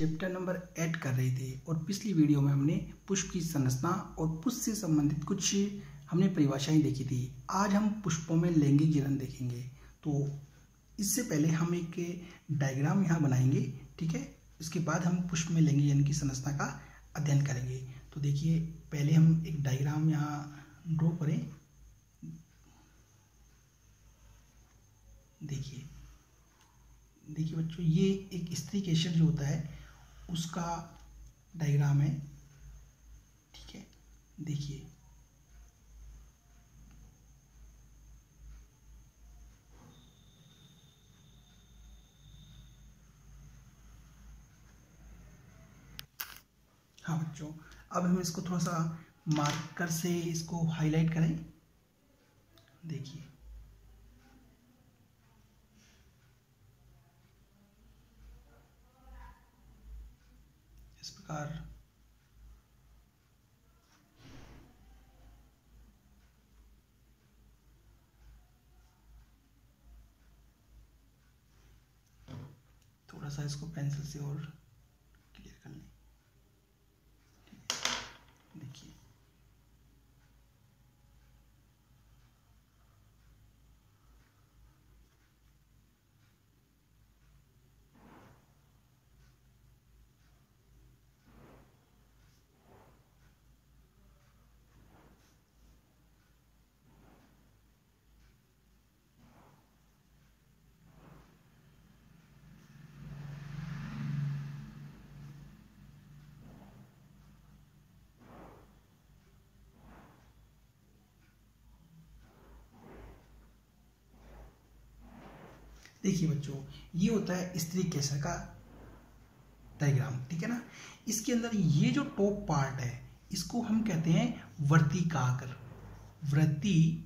Chapter number 8 कर रहे थे और पिछली वीडियो में हमने पुष्प की संरचना और पुष्प से संबंधित कुछ हमने परिभाषाएं देखी थी। आज हम पुष्पों में लैंगिक जनन देखेंगे। तो इससे पहले हम एक डायग्राम यहाँ बनाएंगे, ठीक है। इसके बाद हम पुष्प में लैंगिक जनन की संरचना का अध्ययन करेंगे। तो देखिए, पहले हम एक डायग्राम यहाँ ड्रॉ करें। देखिए बच्चों, ये एक स्त्री केसर जो होता है उसका डायग्राम है, ठीक है। देखिए हाँ बच्चों, अब हम इसको थोड़ा सा मार्कर से इसको हाईलाइट करें। देखिए इस प्रकार थोड़ा सा इसको पेंसिल से और क्लियर कर लें। देखिए देखिए बच्चों, ये होता है स्त्री केसर का डायग्राम, ठीक है ना। इसके अंदर ये जो टॉप पार्ट है इसको हम कहते हैं वर्तिकाग्र, वर्तिकाग्र,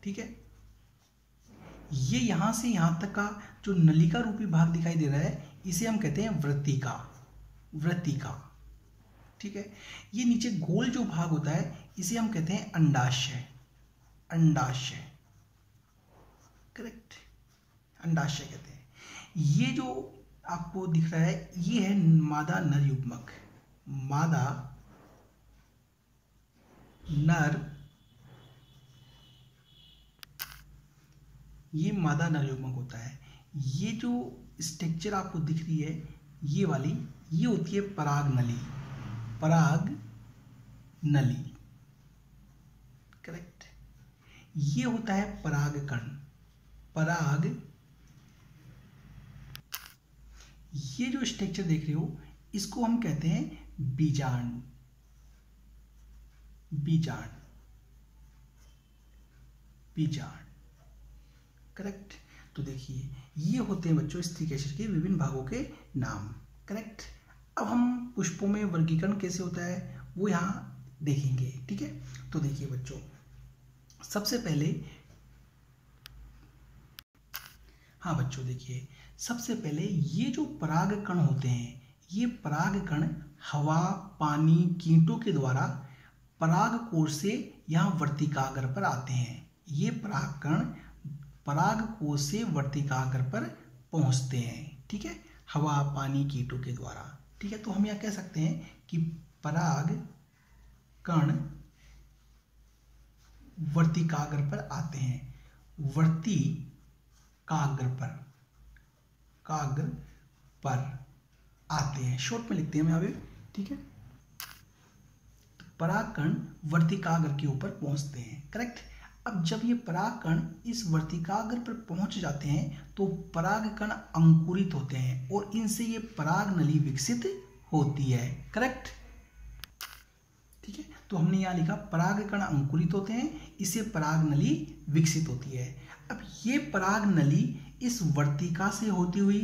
ठीक है। ये यहां से यहां तक का जो नलिका रूपी भाग दिखाई दे रहा है इसे हम कहते हैं वृत्तिका, ठीक है। ये नीचे गोल जो भाग होता है इसे हम कहते हैं अंडाशय, करेक्ट, अंडाशय कहते हैं। ये जो आपको दिख रहा है ये है मादा नर युग्मक, मादा नर, ये मादा नर युग्मक होता है। ये जो स्ट्रक्चर आपको दिख रही है ये वाली, ये होती है परागनली, करेक्ट। ये होता है परागकण, ये जो स्ट्रक्चर देख रहे हो इसको हम कहते हैं बीजांड, करेक्ट। तो देखिए ये होते हैं बच्चों स्त्री केसर के विभिन्न भागों के नाम, करेक्ट। अब हम पुष्पों में वर्गीकरण कैसे होता है वो यहाँ देखेंगे, ठीक है। तो देखिए बच्चों, सबसे पहले सबसे पहले ये जो परागकण होते हैं ये परागकण हवा, पानी, कीटों के द्वारा परागकोश से यहाँ वर्तिकाग्र पर आते हैं। ये परागकण परागकोश से वर्तिकाग्र पर पहुंचते हैं, ठीक है, हवा, पानी, कीटों के द्वारा, ठीक है। तो हम यह कह सकते हैं कि परागकण वर्तिकाग्र पर आते हैं, काग्र पर आते हैं, शॉर्ट में लिखते हैं हम यहाँ पे, ठीक है। तो परागकण वर्तिकाग्र के ऊपर पहुंचते हैं, करेक्ट। अब जब ये परागकण इस वर्तिकाग्र पर पहुंच जाते हैं तो परागकण अंकुरित होते हैं और इनसे ये पराग नली विकसित होती है, करेक्ट, ठीक है। तो हमने यहाँ लिखा परागकण अंकुरित होते हैं, इससे पराग नली विकसित होती है। अब ये पराग नली इस वर्तिका से होती हुई,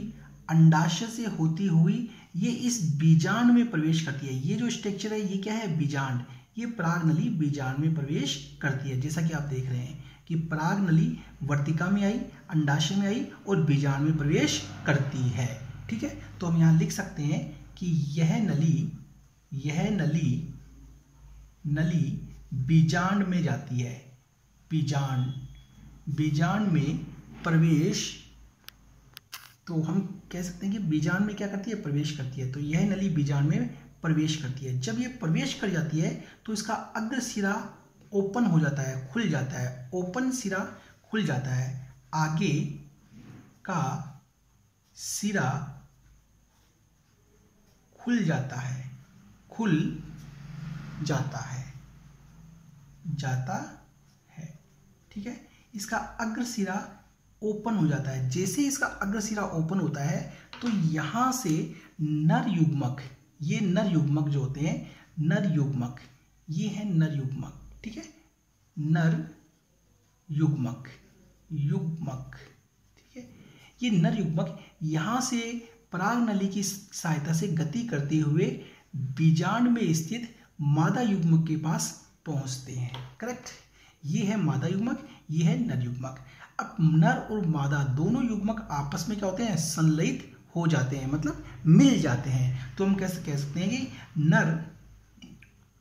अंडाशय से होती हुई ये इस बीजांड में प्रवेश करती है। ये जो स्ट्रक्चर है ये क्या है, बीजांड। ये पराग नली बीजांड में प्रवेश करती है, जैसा कि आप देख रहे हैं कि पराग नली वर्तिका में आई, अंडाशय में आई और बीजांड में प्रवेश करती है, ठीक है। तो हम यहाँ लिख सकते हैं कि यह नली बीजांड में जाती है, बीजांड में प्रवेश तो हम कह सकते हैं कि बीजांड में क्या करती है, प्रवेश करती है। तो यह नली बीजांड में प्रवेश करती है। जब ये प्रवेश कर जाती है तो इसका अग्र सिरा ओपन हो जाता है, खुल जाता है, ओपन सिरा खुल जाता है, आगे का सिरा खुल जाता है, खुल जाता है, ठीक है। इसका अग्र सिरा ओपन हो जाता है। जैसे इसका अग्र सिरा ओपन होता है तो यहां से नर युग्मक, ये नर युग्मक जो होते हैं, नर युग्मक, ये है नर युग्मक, ठीक है, नर युग्मक, ठीक है। ये नर युग्मक यहां से पराग नली की सहायता से गति करते हुए बीजांड में स्थित मादा युग्मक के पास पहुंचते हैं। करेक्ट, ये है मादा युग्मक, ये है नर युग्मक। अब नर और मादा दोनों युग्मक आपस में क्या होते हैं, संलयित हो जाते हैं, मतलब मिल जाते हैं। तो हम कैसे कह सकते हैं कि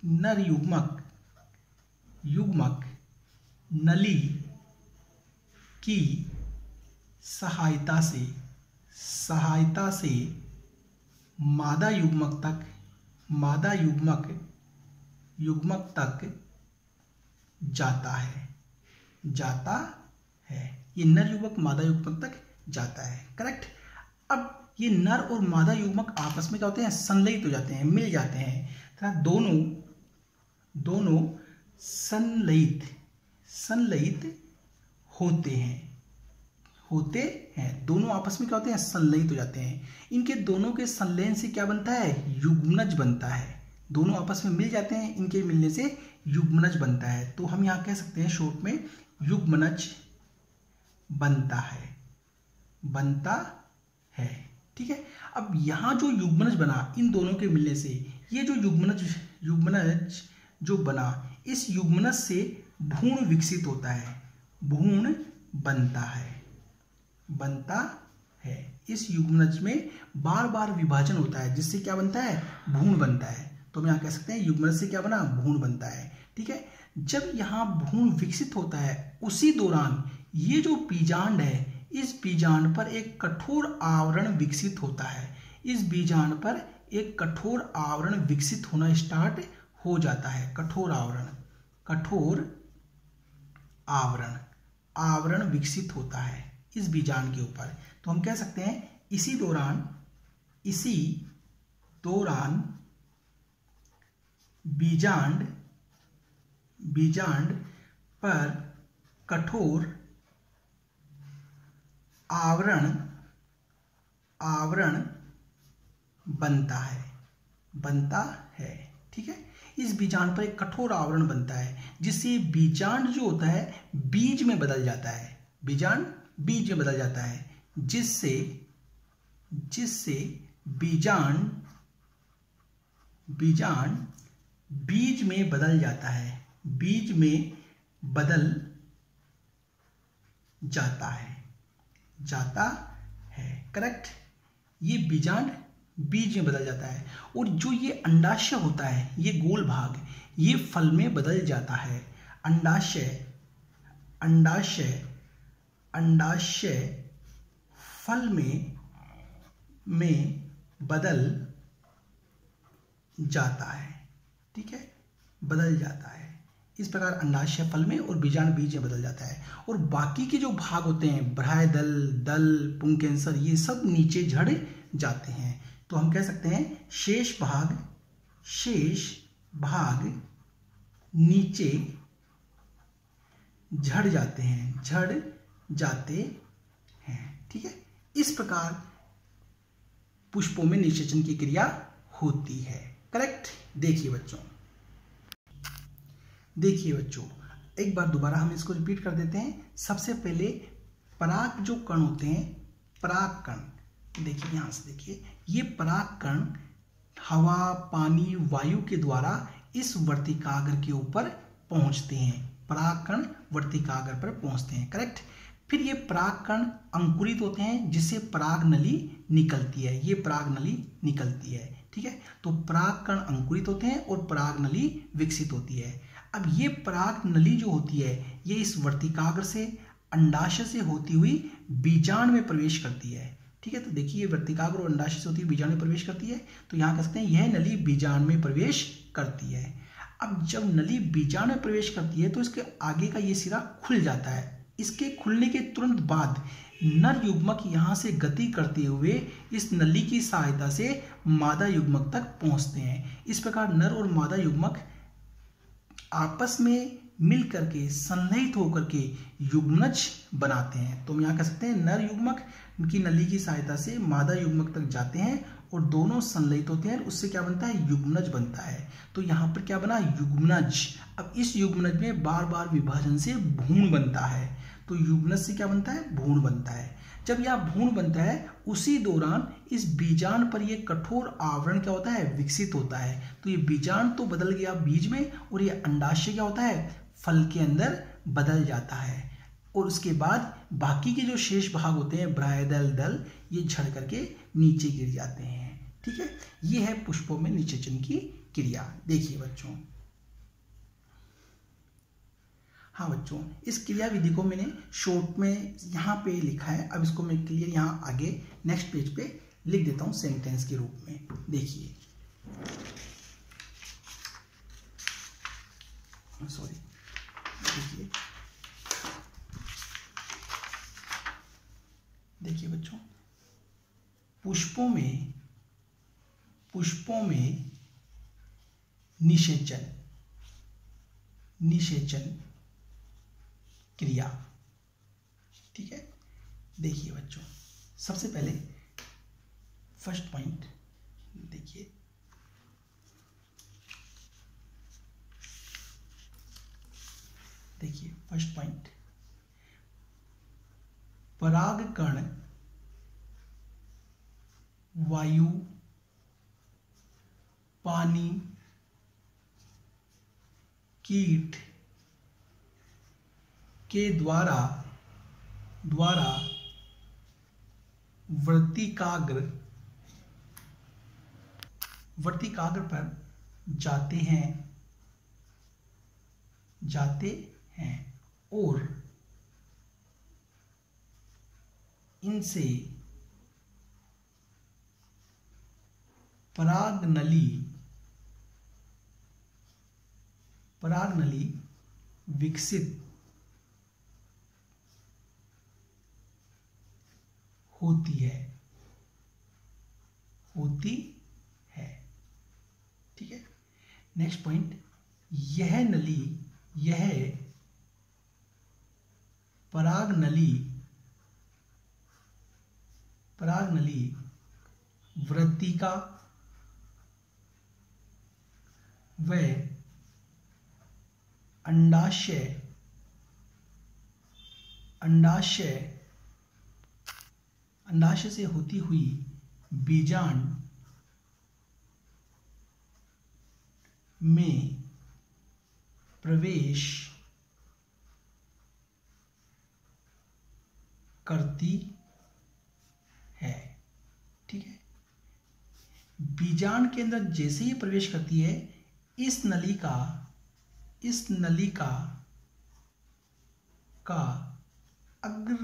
नर युग्मक नली की सहायता से मादा युग्मक तक जाता है। ये नर युग्मक मादा युग्मक तक जाता है। करेक्ट। अब ये नर और मादा युग्मक आपस में क्या होते हैं, संलयित हो जाते हैं, मिल जाते हैं। तथा दोनों संलयित होते हैं। दोनों आपस में क्या होते हैं, संलयित हो जाते हैं। इनके दोनों के संलयन से क्या बनता है, युग्मनज बनता है। दोनों आपस में मिल जाते हैं, इनके मिलने से युग्मनज बनता है। तो हम यहाँ कह सकते हैं शॉर्ट में युग्मनज बनता है। ठीक है। अब यहाँ जो युग्मनज बना इन दोनों के मिलने से, ये जो युग्मनज जो बना, इस युग्मनज से भ्रूण विकसित होता है, भ्रूण बनता है। इस युग्मनज में बार बार विभाजन होता है, जिससे क्या बनता है, भ्रूण बनता है। तो हम यहाँ कह सकते हैं युग्मनज से क्या बना, भ्रूण बनता है। ठीक है। जब यहाँ भ्रूण विकसित होता है, उसी दौरान ये जो बीजांड है, इस बीजांड पर एक कठोर आवरण विकसित होता है। इस बीजांड पर एक कठोर आवरण विकसित होना स्टार्ट हो जाता है। कठोर आवरण विकसित होता है इस बीजांड के ऊपर। तो हम कह सकते हैं इसी दौरान बीजांड पर कठोर आवरण बनता है। ठीक है। इस बीजांड पर एक कठोर आवरण बनता है, जिससे बीजांड जो होता है बीज में बदल जाता है। बीजांड बीज में बदल जाता है, जिससे बीजांड बीज में बदल जाता है, बीज में बदल जाता है। करेक्ट। ये बीजांड बीज में बदल जाता है, और जो ये अंडाशय होता है, ये गोल भाग, ये फल में बदल जाता है। अंडाशय फल में बदल जाता है। ठीक है, बदल जाता है। इस प्रकार अंडाशय फल में और बीजांड बीज में बदल जाता है। और बाकी के जो भाग होते हैं, बाह्यदल, दल, पुंकेसर, ये सब नीचे झड़ जाते हैं। तो हम कह सकते हैं शेष भाग नीचे झड़ जाते हैं। ठीक है। इस प्रकार पुष्पों में निषेचन की क्रिया होती है। करेक्ट। देखिए बच्चों, एक बार दोबारा हम इसको रिपीट कर देते हैं। सबसे पहले पराग जो कण होते हैं, पराग कण, देखिए यहां से देखिए, ये पराग कण हवा, पानी, वायु के द्वारा इस वर्तिकाग्र के ऊपर पहुंचते हैं। पराग कण वर्तिकाग्र पर पहुंचते हैं। करेक्ट। फिर ये पराग कण अंकुरित होते हैं, जिससे पराग नली निकलती है। ये पराग नली निकलती है। ठीक है। तो पराग कण अंकुरित होते हैं और पराग नली विकसित होती है। अब ये पराग नली जो होती है, ये इस वर्तिकाग्र से, अंडाशय से होती हुई बीजांड में प्रवेश करती है। ठीक है, तो देखिए वर्तिकाग्र और अंडाशय से होती हुई बीजाणु में प्रवेश करती है, तो यहाँ कह सकते हैं यह नली बीजाणु में प्रवेश करती है। अब जब नली बीजाणु में प्रवेश करती है तो इसके आगे का ये सिरा खुल जाता है। इसके खुलने के तुरंत बाद नर युग्मक यहाँ से गति करते हुए इस नली की सहायता से मादा युग्मक तक पहुँचते हैं। इस प्रकार नर और मादा युग्मक आपस में मिल करके संलयित होकर के युग्मनज बनाते हैं। तो हम यहाँ कह सकते हैं नर युग्मक की नली की सहायता से मादा युग्मक तक जाते हैं और दोनों संलयित होते हैं, उससे क्या बनता है, युग्मनज बनता है। तो यहाँ पर क्या बना, युग्मनज। अब इस युग्मनज में बार बार विभाजन से भ्रूण बनता है, तो युग्मनज से क्या बनता है, भ्रूण बनता है। जब यह भ्रूण बनता है उसी दौरान इस बीजांड पर यह कठोर आवरण क्या होता है, विकसित होता है। तो ये बीजांड तो बदल गया बीज में, और ये अंडाशय क्या होता है, फल के अंदर बदल जाता है। और उसके बाद बाकी के जो शेष भाग होते हैं बाह्यदल दल, ये झड़ करके नीचे गिर जाते हैं। ठीक है, ये है पुष्पों में निषेचन की क्रिया। देखिए बच्चों, हाँ बच्चों, इस क्रिया विधि को मैंने शॉर्ट में यहाँ पे लिखा है। अब इसको मैं क्लियर यहाँ आगे नेक्स्ट पेज पे लिख देता हूँ सेंटेंस के रूप में। देखिए, सॉरी, देखिए बच्चों, पुष्पों में निषेचन क्रिया। ठीक है, देखिए बच्चों, सबसे पहले फर्स्ट पॉइंट देखिए, फर्स्ट पॉइंट, परागकण वायु, पानी, कीट के द्वारा वर्तिकाग्र पर जाते हैं और इनसे पराग नली विकसित होती है। ठीक है, नेक्स्ट पॉइंट, यह पराग नली वृत्तिका व अंडाशय से होती हुई बीजांड में प्रवेश करती है। ठीक है, बीजांड के अंदर जैसे ही प्रवेश करती है, इस नली का अग्र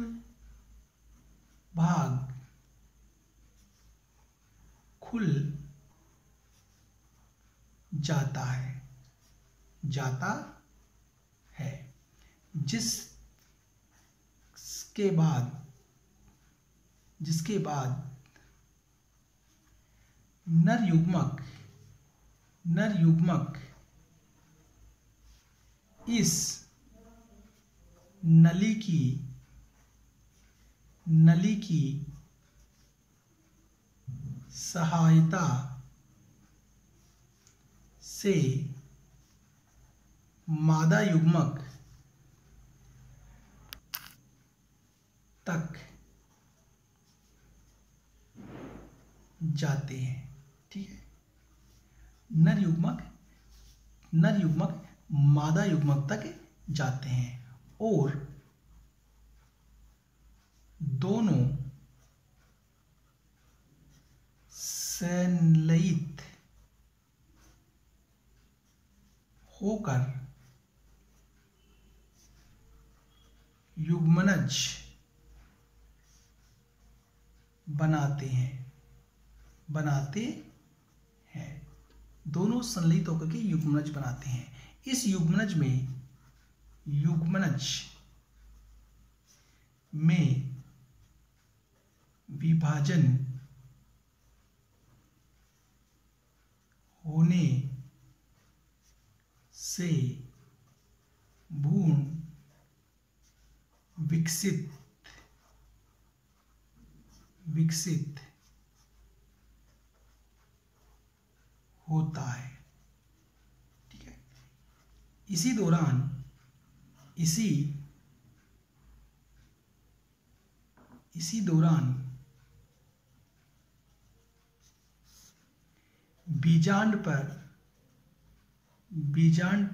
भाग खुल जाता है, जिसके बाद नर युग्मक इस नली की सहायता से मादा युग्मक तक जाते हैं। ठीक है, नर युग्मक मादा युग्मक तक जाते हैं और दोनों संलयित होकर युग्मनज बनाते हैं। दोनों संलयित होकर के युग्मनज बनाते हैं। इस युग्मनज में विभाजन होने से भ्रूण विकसित होता है। ठीक है। इसी दौरान बीजांड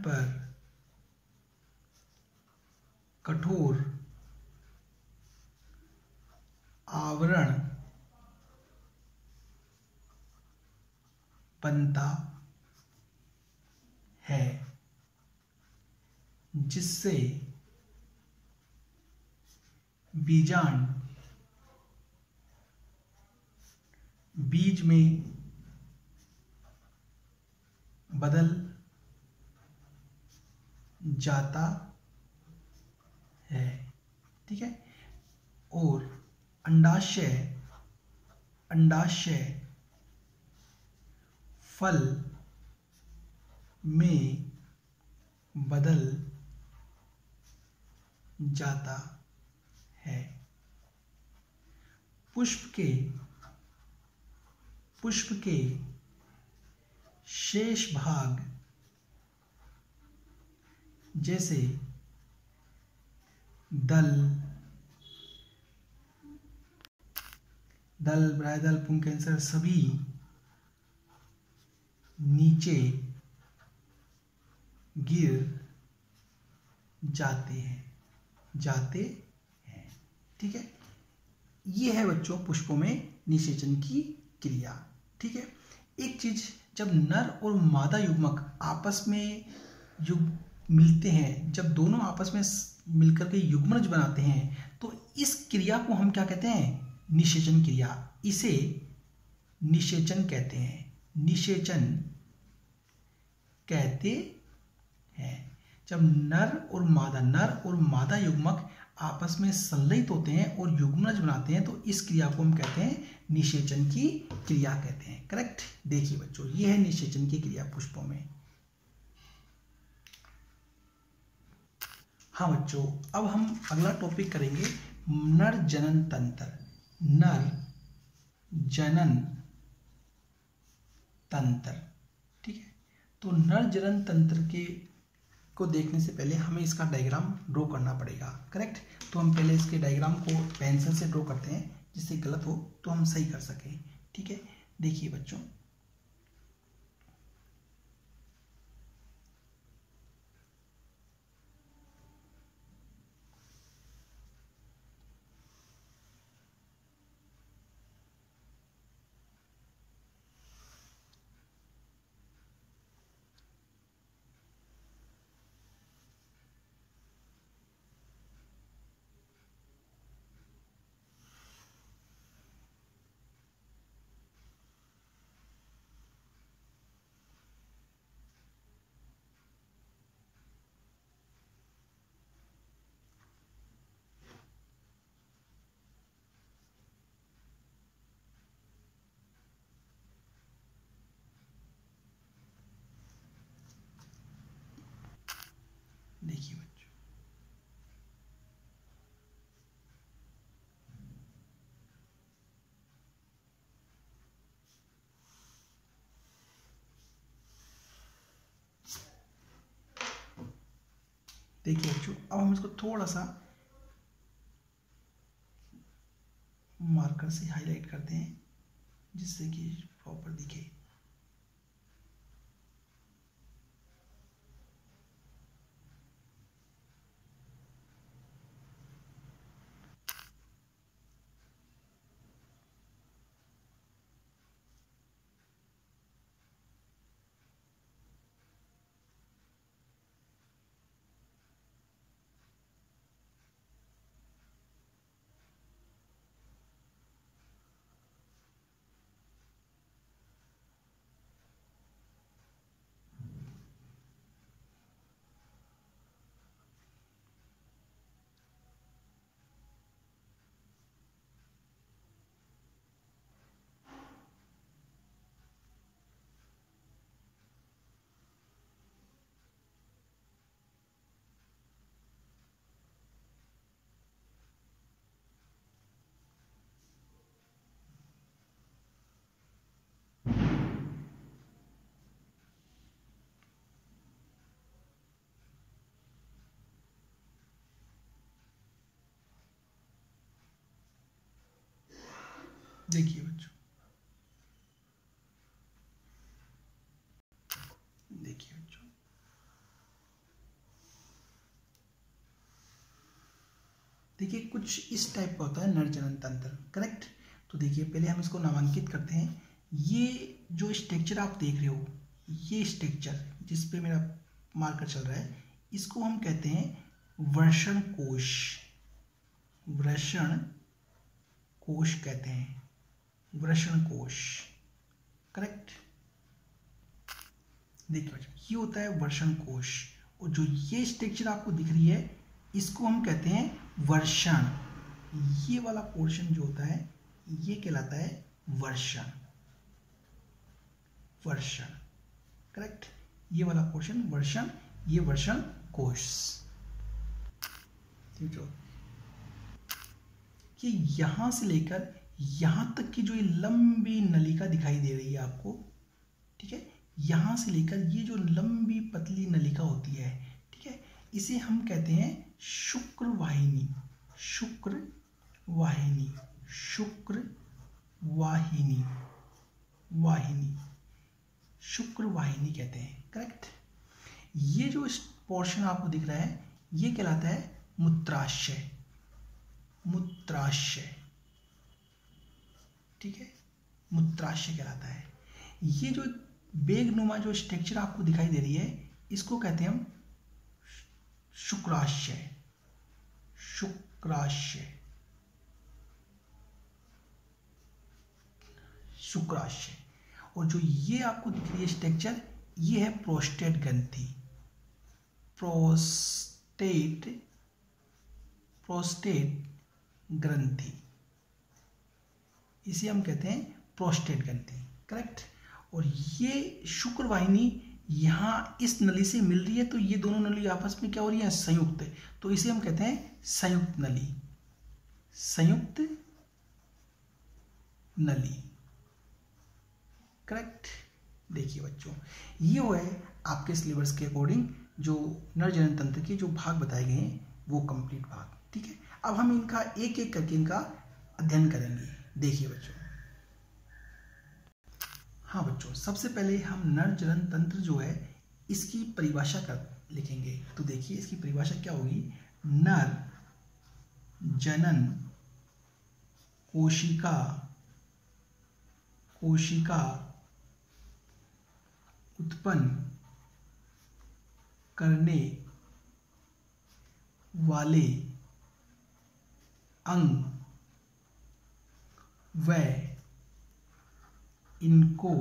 पर कठोर आवरण बनता है, जिससे बीजांड बीज में बदल जाता है। ठीक है। और अंडाशय फल में बदल जाता है। पुष्प के शेष भाग जैसे दल, ब्रायदल, पुंकेसर सभी नीचे गिर जाते हैं। ठीक है। ये है बच्चों पुष्पों में निषेचन की क्रिया। ठीक है। एक चीज, जब नर और मादा युग्मक आपस में मिलते हैं, जब दोनों आपस में मिलकर के युग्मनज बनाते हैं, तो इस क्रिया को हम क्या कहते हैं? निषेचन क्रिया। इसे निषेचन कहते हैं। जब नर और मादा युग्मक आपस में संलयित होते हैं और युग्मनज बनाते हैं, तो इस क्रिया को हम कहते हैं निषेचन की क्रिया कहते हैं। करेक्ट। देखिए बच्चों, ये है निषेचन की क्रिया पुष्पों में। हाँ बच्चों, अब हम अगला टॉपिक करेंगे नर जनन तंत्र। ठीक है। तो नर जनन तंत्र को देखने से पहले हमें इसका डायग्राम ड्रॉ करना पड़ेगा। करेक्ट। तो हम पहले इसके डायग्राम को पेंसिल से ड्रॉ करते हैं, जिससे गलत हो तो हम सही कर सकें। ठीक है। देखिए बच्चों, देखिए बच्चों, अब हम इसको थोड़ा सा मार्कर से हाईलाइट करते हैं, जिससे कि प्रॉपर दिखे। देखिए बच्चों, देखिए बच्चों, देखिए कुछ इस टाइप का होता है नर जनन तंत्र। करेक्ट। तो देखिए पहले हम इसको नामांकित करते हैं। ये जो स्ट्रक्चर आप देख रहे हो, ये स्ट्रक्चर जिस पे मेरा मार्कर चल रहा है, इसको हम कहते हैं वृषण कोश। वृषण कोश कहते हैं, वृषण कोश। करेक्ट। देखिए बच्चों, ये होता है वृषण कोश, और जो ये स्ट्रक्चर आपको दिख रही है, इसको हम कहते हैं वर्षण। ये वाला पोर्शन जो होता है, ये कहलाता है वर्षण। वर्षण। करेक्ट। ये वाला पोर्शन वर्षण, ये वर्षण कोश। ठीक है। ये यहां से लेकर यहां तक की जो ये लंबी नलिका दिखाई दे रही है आपको, ठीक है, यहां से लेकर ये जो लंबी पतली नलिका होती है, ठीक है, इसे हम कहते हैं शुक्रवाहिनी। शुक्रवाहिनी, शुक्रवाहिनी, वाहिनी, शुक्रवाहिनी कहते हैं। करेक्ट। ये जो पोर्शन आपको दिख रहा है, ये कहलाता है मूत्राशय। मूत्राशय, ठीक है, मूत्राशय कहलाता है। ये जो बेगनुमा जो स्ट्रक्चर आपको दिखाई दे रही है, इसको कहते हैं हम शुक्राशय। शुक्राशय, शुक्राशय। और जो ये आपको दिख रही है स्ट्रक्चर, ये है प्रोस्टेट ग्रंथि। प्रोस्टेट, प्रोस्टेट ग्रंथि, इसे हम कहते हैं प्रोस्टेट ग्रंथि। करेक्ट। और ये शुक्रवाहिनी यहाँ इस नली से मिल रही है, तो ये दोनों नली आपस में क्या हो रही है, संयुक्त। तो इसे हम कहते हैं संयुक्त नली। संयुक्त नली। करेक्ट। देखिए बच्चों, ये वो है आपके सिलेबस के अकॉर्डिंग जो नर जनन तंत्र के जो भाग बताए गए हैं, वो कंप्लीट भाग। ठीक है। अब हम इनका एक एक करके इनका अध्ययन करेंगे। देखिए बच्चों, हाँ बच्चों, सबसे पहले हम नर जनन तंत्र जो है इसकी परिभाषा कर लिखेंगे। तो देखिए इसकी परिभाषा क्या होगी। नर जनन कोशिका, कोशिका उत्पन्न करने वाले अंग व इनको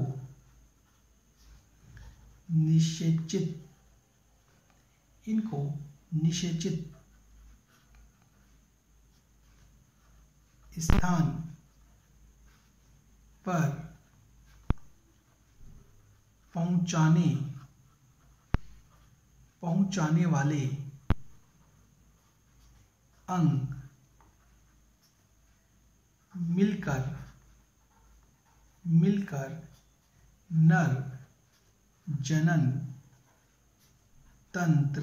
निषेचित, इनको निषेचित स्थान पर पहुंचाने वाले अंग मिलकर नर जनन तंत्र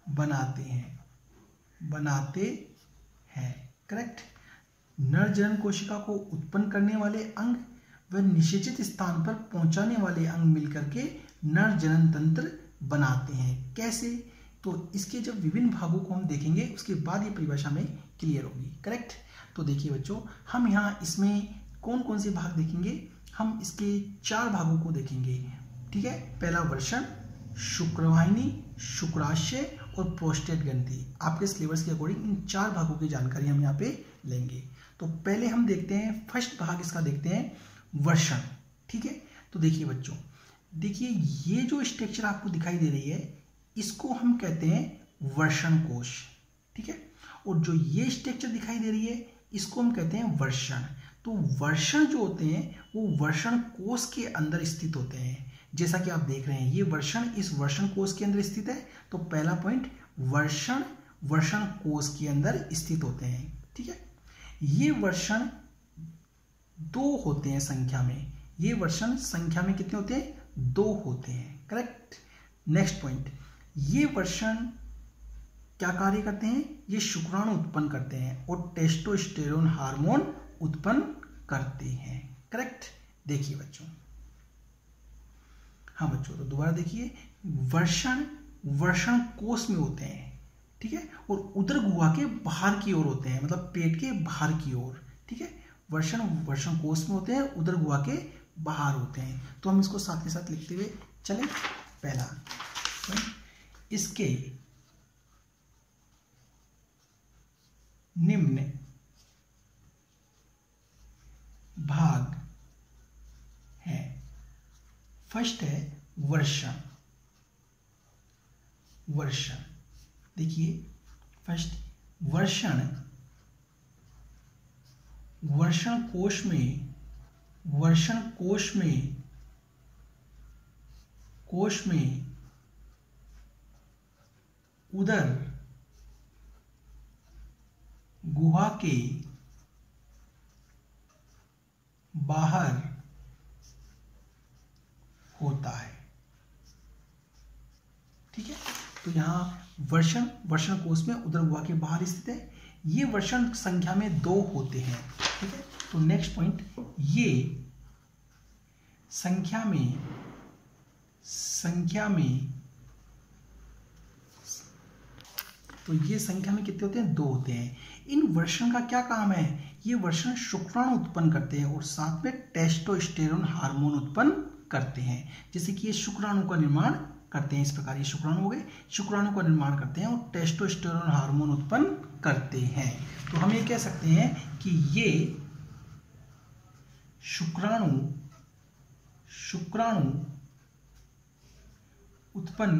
बनाते हैं। करेक्ट। नर जनन कोशिका को उत्पन्न करने वाले अंग व निषेचित स्थान पर पहुंचाने वाले अंग मिलकर के नर जनन तंत्र बनाते हैं। कैसे? तो इसके जब विभिन्न भागों को हम देखेंगे, उसके बाद ये परिभाषा में क्लियर होगी। करेक्ट। तो देखिए बच्चों, हम यहाँ इसमें कौन कौन से भाग देखेंगे, हम इसके 4 भागों को देखेंगे। ठीक है। पहला वर्षण, शुक्रवाहिनी, शुक्राशय और प्रोस्टेट ग्रंथि। आपके सिलेबस के अकॉर्डिंग इन 4 भागों की जानकारी हम यहाँ पे लेंगे। तो पहले हम देखते हैं, फर्स्ट भाग इसका देखते हैं वर्षण। ठीक है। तो देखिए बच्चों, देखिए ये जो स्ट्रक्चर आपको दिखाई दे रही है, इसको हम कहते हैं वर्षण कोश। ठीक है। और जो ये स्ट्रक्चर दिखाई दे रही है, इसको हम कहते हैं वर्षण। तो वर्षण जो होते हैं वो वर्षण कोश के अंदर स्थित होते हैं। जैसा कि आप देख रहे हैं, ये वर्षण इस वर्षण कोश के अंदर स्थित है। तो पहला पॉइंट, वर्षण वर्षण कोश के अंदर स्थित होते हैं। ठीक है। ये वर्षण 2 होते हैं संख्या में। ये वर्षण संख्या में कितने होते हैं? 2 होते हैं। करेक्ट। नेक्स्ट पॉइंट, ये वर्षण क्या कार्य करते हैं? ये शुक्राणु उत्पन्न करते हैं और टेस्टोस्टेरोन हार्मोन उत्पन्न करते हैं। करेक्ट। देखिए बच्चों, हाँ बच्चों, तो दोबारा देखिए, वर्षण कोष में होते हैं, ठीक है, और उदर गुहा के बाहर की ओर होते हैं, मतलब पेट के बाहर की ओर, ठीक है। वर्षण कोष में होते हैं, उदर गुहा के बाहर होते हैं। तो हम इसको साथ के साथ लिखते हुए चले। पहला, इसके निम्न भाग है। फर्स्ट है वर्षण। देखिए, फर्स्ट वर्षण कोश में उदर गुहा के बाहर होता है, ठीक है। तो यहां वर्षण कोष में उदर गुहा के बाहर स्थित है। ये वर्षण संख्या में 2 होते हैं, ठीक है। तो नेक्स्ट पॉइंट, ये संख्या में कितने होते हैं? 2 होते हैं। इन वर्षण का क्या काम है? ये वर्षण शुक्राणु उत्पन्न करते हैं और साथ में टेस्टोस्टेरोन हार्मोन उत्पन्न करते हैं। जैसे कि ये शुक्राणु का निर्माण करते हैं, इस प्रकार ये शुक्राणु हो गए, शुक्राणु का निर्माण करते हैं और टेस्टोस्टेरोन हार्मोन उत्पन्न करते हैं। तो हम ये कह सकते हैं कि ये शुक्राणु उत्पन्न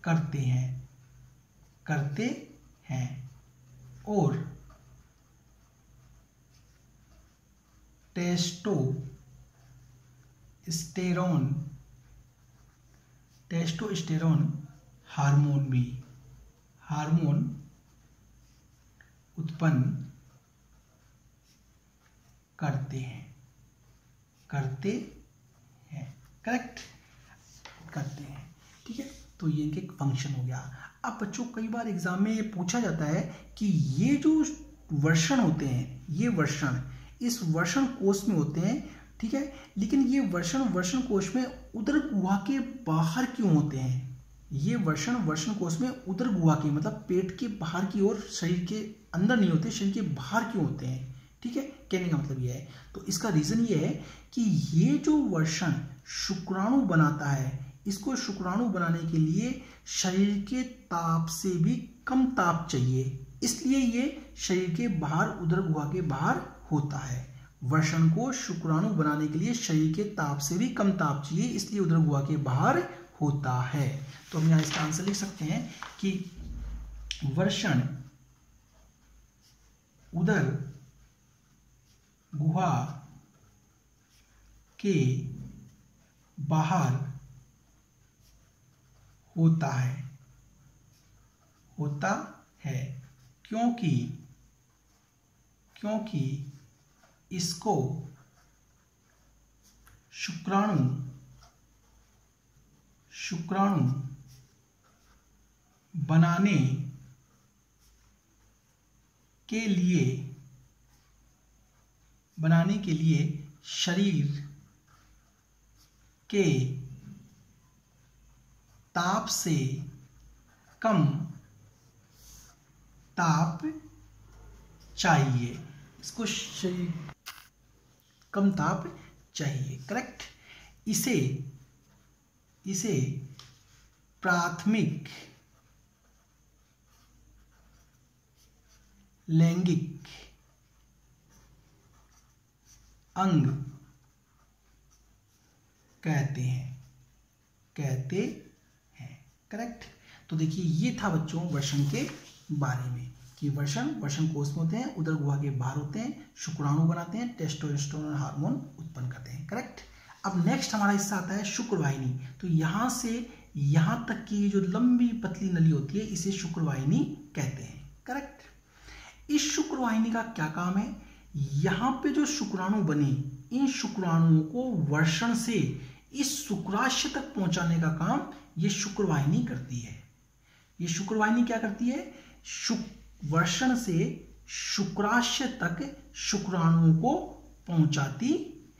करते हैं और टेस्टोस्टेरोन हार्मोन उत्पन्न करते हैं। करेक्ट, करते हैं, ठीक है। तो ये इनके एक फंक्शन हो गया। अब बच्चों, कई बार एग्जाम में ये पूछा जाता है कि ये जो वर्षण होते हैं, ये वर्षण इस वर्षण कोष में होते हैं, ठीक है, लेकिन ये वर्षण कोष में उदर गुहा के बाहर क्यों होते हैं? ये वर्षण कोष में उदर गुहा के, मतलब पेट के बाहर की ओर, शरीर के अंदर नहीं होते, शरीर के बाहर क्यों होते हैं? ठीक है, कहने का मतलब ये है। तो इसका रीजन ये है कि ये जो वर्षण शुक्राणु बनाता है, इसको शुक्राणु बनाने के लिए शरीर के ताप से भी कम ताप चाहिए, इसलिए ये शरीर के बाहर, उदर गुहा के बाहर होता है। वर्षण को शुक्राणु बनाने के लिए शरीर के ताप से भी कम ताप चाहिए, इसलिए उदर गुहा के बाहर होता है। तो हम यहाँ इसका आंसर लिख सकते हैं कि वर्षण उदर गुहा के बाहर होता है क्योंकि इसको शुक्राणु बनाने के लिए शरीर के ताप से कम ताप चाहिए, इसको शरीर कम ताप चाहिए। करेक्ट। इसे प्राथमिक लैंगिक अंग कहते हैं। करेक्ट। तो देखिए, ये था बच्चों वर्षण के बारे में कि वर्षण कोष में होते हैं, उदर गुहा के बाहर होते हैं, शुक्राणु बनाते हैं, टेस्टोस्टेरोन हार्मोन उत्पन्न करते हैं। करेक्ट। अब नेक्स्ट हमारा हिस्सा आता है शुक्रवाहिनी। तो यहां से यहां तक की जो लंबी पतली नली होती है, इसे शुक्रवाहिनी कहते हैं। करेक्ट। इस शुक्रवाहिनी का क्या काम है? यहां पे जो शुक्राणु बने, इन शुक्राणुओं को वर्षण से इस शुक्राशय तक पहुंचाने का काम ये शुक्रवाहिनी करती है। ये शुक्रवाहिनी क्या करती है? वर्षण से शुक्राशय तक शुक्राणुओं को पहुंचाती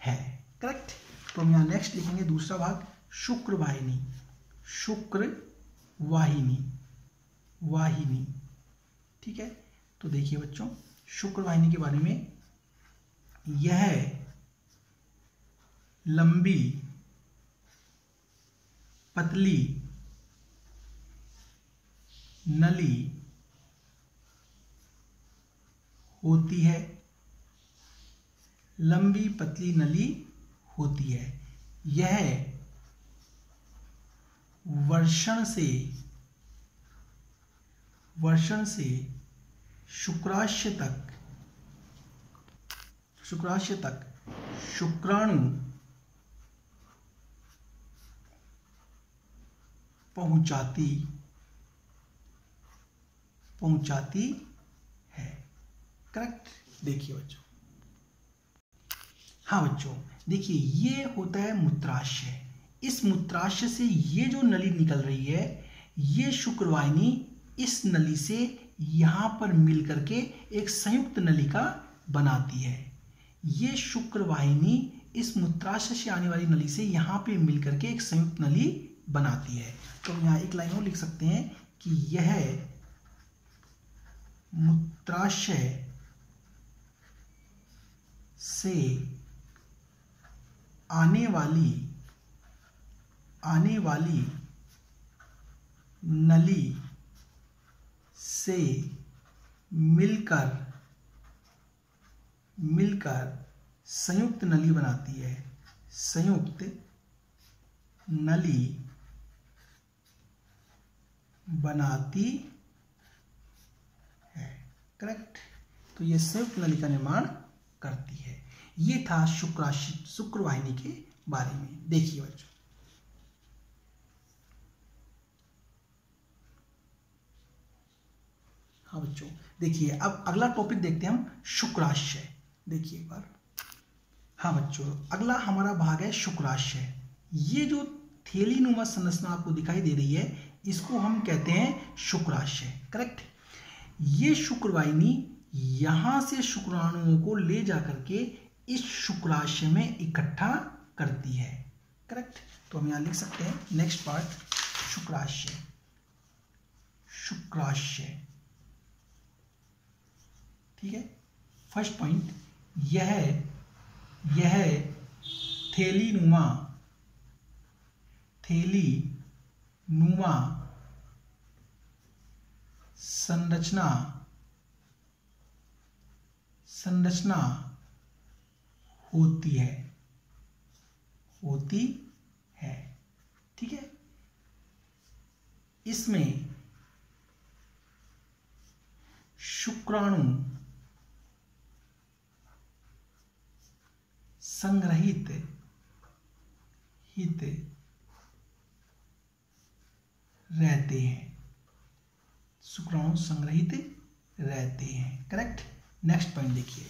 है। करेक्ट। तो हम यहां नेक्स्ट लिखेंगे दूसरा भाग, शुक्रवाहिनी। शुक्रवाहिनी, वाहिनी, ठीक है। तो देखिए बच्चों, शुक्रवाहिनी के बारे में, यह लंबी पतली नली होती है। लंबी पतली नली होती है। यह वर्षण से शुक्राशय तक शुक्राणु पहुंचाती है। करेक्ट। देखिए बच्चों, हाँ बच्चों, देखिए ये होता है मूत्राशय। इस मूत्राशय से ये जो नली निकल रही है, ये शुक्रवाहिनी इस नली से यहां पर मिल करके एक संयुक्त नलिका बनाती है। ये शुक्रवाहिनी इस मूत्राशय से आने वाली नली से यहां पे मिल करके एक संयुक्त नली बनाती है। तो हम यहां एक लाइन और लिख सकते हैं कि यह मूत्राशय से आने वाली नली से मिलकर संयुक्त नली बनाती है। संयुक्त नली बनाती है। करेक्ट। तो ये संयुक्त नली का निर्माण करती है। ये था शुक्रवाहिनी के बारे में। देखिए बच्चों, हाँ बच्चों, देखिए अब अगला टॉपिक देखते हैं हम, शुक्राशय। देखिए एक बार, हाँ बच्चों, अगला हमारा भाग है शुक्राशय। ये जो थैलीनुमा संरचना आपको दिखाई दे रही है, इसको हम कहते हैं शुक्राशय। करेक्ट। ये शुक्रवाहिनी यहां से शुक्राणुओं को ले जाकर के इस शुक्राशय में इकट्ठा करती है। करेक्ट। तो हम यहां लिख सकते हैं नेक्स्ट पार्ट, शुक्राशय। शुक्राशय, ठीक है। फर्स्ट पॉइंट, यह थैलीनुमा संरचना होती है। ठीक है। इसमें शुक्राणु संग्रहित रहते हैं। शुक्राणु संग्रहित रहते हैं। करेक्ट। नेक्स्ट पॉइंट देखिए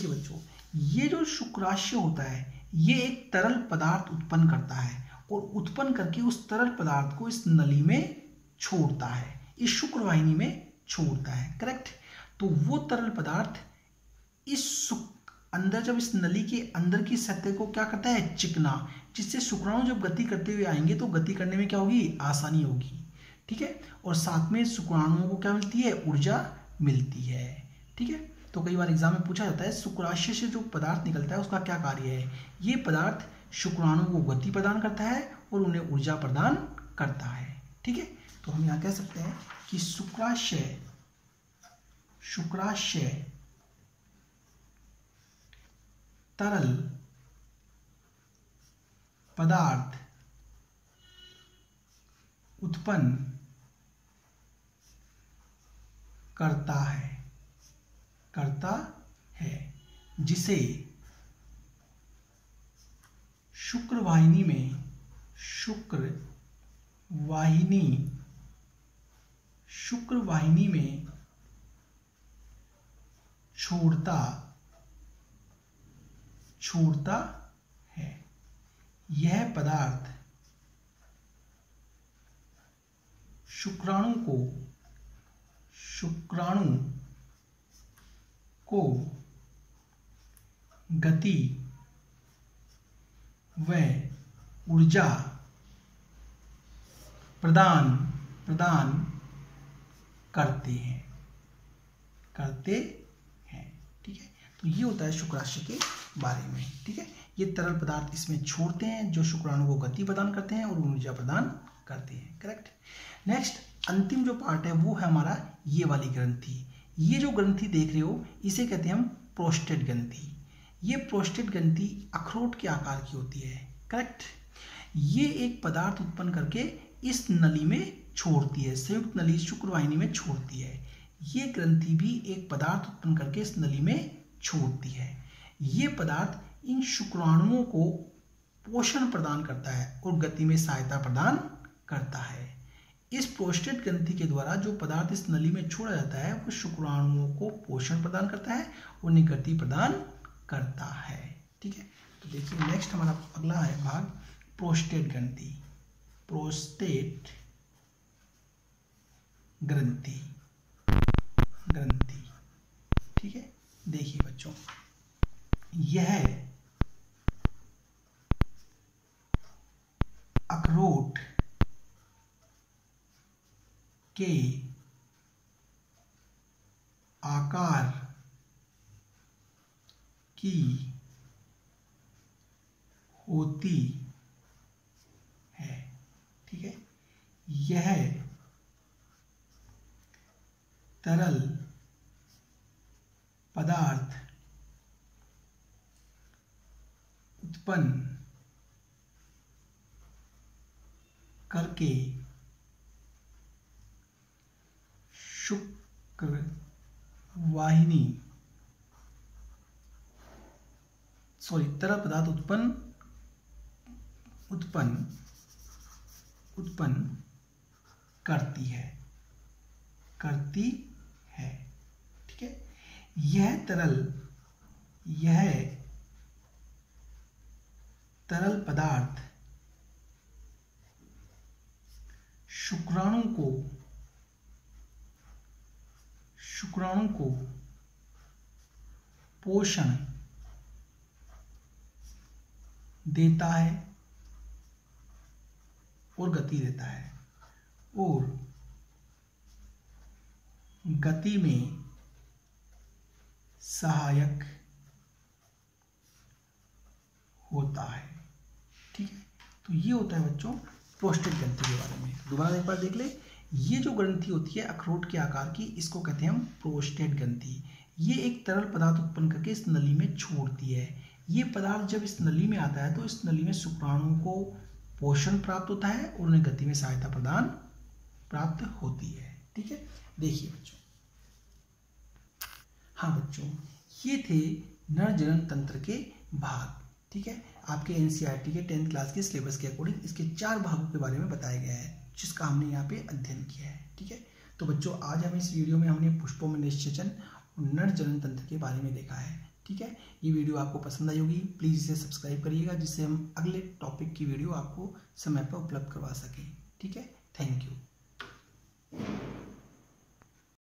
बच्चों, ये जो शुक्राशय होता है, ये एक तरल पदार्थ उत्पन्न करता है और उत्पन्न करके उस तरल पदार्थ को इस नली में छोड़ता है, इस शुक्रवाहिनी में छोड़ता है। करेक्ट। तो वो तरल पदार्थ इस अंदर, जब इस नली के अंदर की सतह को क्या करता है, चिकना, जिससे शुक्राणु जब गति करते हुए आएंगे तो गति करने में क्या होगी, आसानी होगी। ठीक है। और साथ में शुक्राणुओं को क्या मिलती है, ऊर्जा मिलती है। ठीक है। तो कई बार एग्जाम में पूछा जाता है शुक्राशय से जो पदार्थ निकलता है उसका क्या कार्य है। ये पदार्थ शुक्राणुओं को गति प्रदान करता है और उन्हें ऊर्जा प्रदान करता है। ठीक है। तो हम यहाँ कह सकते हैं कि शुक्राशय तरल पदार्थ उत्पन्न करता है जिसे शुक्रवाहिनी में छोड़ता है। यह पदार्थ शुक्राणु को गति व ऊर्जा प्रदान करते हैं। ठीक है, तो ये होता है शुक्राशय के बारे में। ठीक है, ये तरल पदार्थ इसमें छोड़ते हैं जो शुक्राणु को गति प्रदान करते हैं और ऊर्जा प्रदान करते हैं। करेक्ट। नेक्स्ट अंतिम जो पार्ट है वो है हमारा ये वाली ग्रंथि। ये जो ग्रंथि देख रहे हो इसे कहते हैं हम प्रोस्टेट ग्रंथि। ये प्रोस्टेट ग्रंथि अखरोट के आकार की होती है। करेक्ट। ये एक पदार्थ उत्पन्न करके इस नली में छोड़ती है, संयुक्त नली शुक्रवाहिनी में छोड़ती है। ये ग्रंथि भी एक पदार्थ उत्पन्न करके इस नली में छोड़ती है। ये पदार्थ इन शुक्राणुओं को पोषण प्रदान करता है और गति में सहायता प्रदान करता है। इस प्रोस्टेट ग्रंथि के द्वारा जो पदार्थ इस नली में छोड़ा जाता है वो शुक्राणुओं को पोषण प्रदान करता है, उन्हें गति प्रदान करता है। ठीक है, तो देखिए नेक्स्ट हमारा अगला है भाग प्रोस्टेट ग्रंथि। प्रोस्टेट ग्रंथि। ठीक है, देखिए बच्चों, यह अखरोट के आकार की होती है। ठीक है, यह तरल पदार्थ उत्पन्न करके शुक्रवाहिनी तरल पदार्थ उत्पन्न करती है। ठीक है, यह तरल पदार्थ शुक्राणु को पोषण देता है और गति देता है और गति में सहायक होता है। ठीक है, तो ये होता है बच्चों प्रोस्टेट ग्रंथि के बारे में। दोबारा एक बार देख ले, ये जो ग्रंथि होती है अखरोट के आकार की, इसको कहते हैं हम प्रोस्टेट ग्रंथि। ये एक तरल पदार्थ उत्पन्न करके इस नली में छोड़ती है। ये पदार्थ जब इस नली में आता है तो इस नली में शुक्राणुओं को पोषण प्राप्त होता है और उन्हें गति में सहायता प्रदान प्राप्त होती है। ठीक है, देखिए बच्चों, हाँ बच्चों, ये थे नर जनन तंत्र के भाग। ठीक है, आपके एनसीईआरटी के 10th क्लास के सिलेबस के अकॉर्डिंग इसके 4 भागों के बारे में बताया गया है जिसका हमने यहाँ पे अध्ययन किया है। ठीक है, तो बच्चों आज हम इस वीडियो में हमने पुष्पों में निषेचन और नर जनन तंत्र के बारे में देखा है। ठीक है, ये वीडियो आपको पसंद आई होगी, प्लीज़ इसे सब्सक्राइब करिएगा जिससे हम अगले टॉपिक की वीडियो आपको समय पर उपलब्ध करवा सकें। ठीक है, थैंक यू।